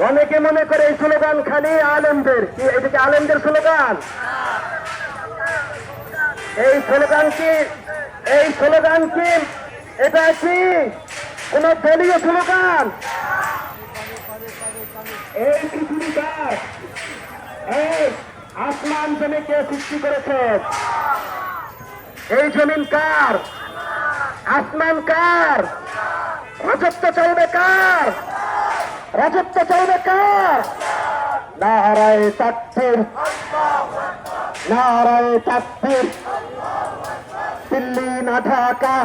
অনেকে মনে করে এই স্লোগান খালি আলেমদের, কি এটা কি আলেমদের স্লোগান? এই স্লোগান কি এটা কি কোন দলীয় স্লোগান? এই পৃথিবীটার এই আসমান জমি কে সৃষ্টি করেছে? এই জমিন কার? আসমান কার? রাজত্ব চলবে কার? রাজত্ব চলবে কার? নারায়ে তাকবীর, নারায়ে তাকবীর। দিল্লি না ঢাকা,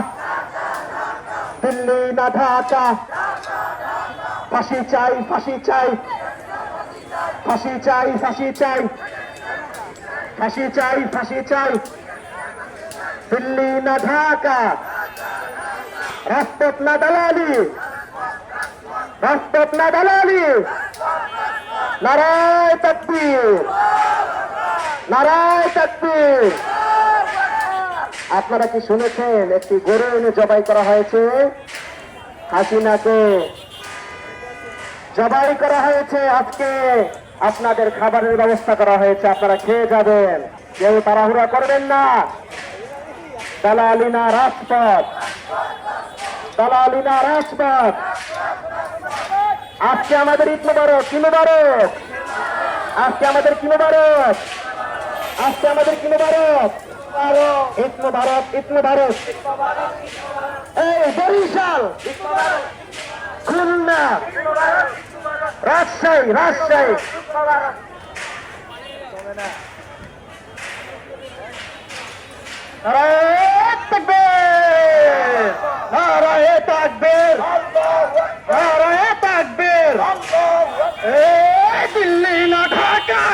দিল্লি না ঢাকা। ফাঁসি চাই, ফাঁসি চাই, ফাঁসি চাই, ফাঁসি চাই, ফাঁসি চাই, ফাঁসি চাই। দিল্লি না ঢাকা, রাজপথ না দালালি, রাজপথ না দালালি। নারায়ে তাকবীর, নারায়ে তাকবীর। আপনারা কি শুনেছেন একটি গরু এনে জবাই করা হয়েছে? হাসিনাকে জবাই করা হয়েছে। আজকে আপনাদের খাবারের ব্যবস্থা করা হয়েছে, আপনারা খেয়ে যাবেন, কেউ তাড়াহুড়া করবেন না। দালালি না রাজপথ, দালালি না রাজপথ। আজকে আমাদের ঈদ মোবারক, কি মোবারক? আজকে আমাদের কি মোবারক? আজকে আমাদের কি মোবারক? ঈদ মোবারক, ঈদ মোবারক। এই বরিশাল, খুলনা, রাজশাহী, রাজশাহী। নারায়ে তাকবীর, নারায়ে তাকবীর, নারায়ে তাকবীর। এই দিল্লি না ঢাকা,